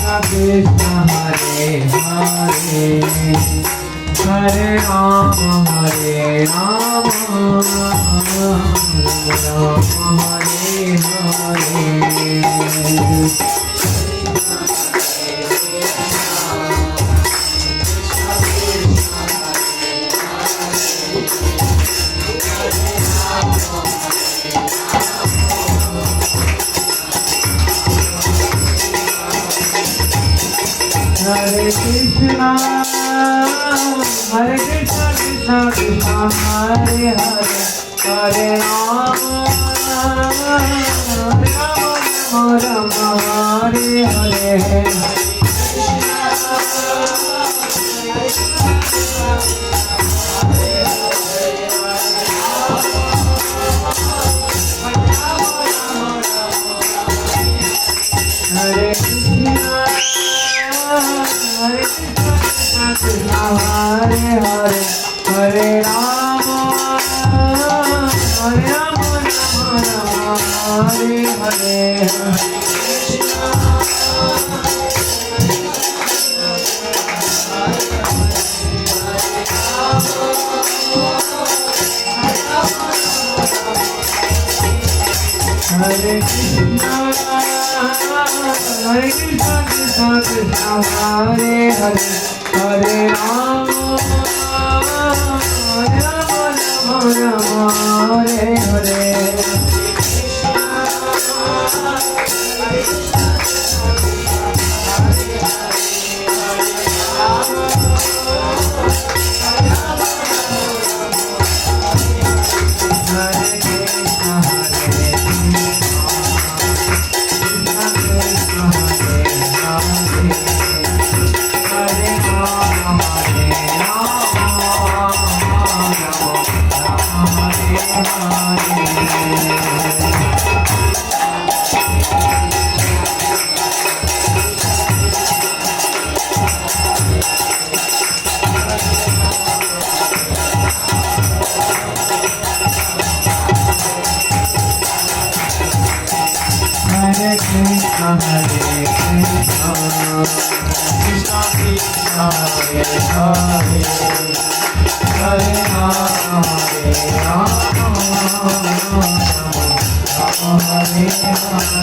Krishna Hare Hare Hare Rama Hare Rama Rama Hare Hare Hare Krishna, Krishna Krishna, Hare Hare, Hare Rama, Rama Rama, Hare Hare. Hare Krishna, Krishna Hare Hare, Hare Rama, Rama Rama, Hare Hare. Hare Krishna, Krishna Krishna, Hare Hare, Hare Rama, Rama Rama, Hare Hare. Hare Krishna, Hare Krishna, Krishna Krishna, Hare Hare, Hare Rama, Hare Rama, Rama Hare Hare.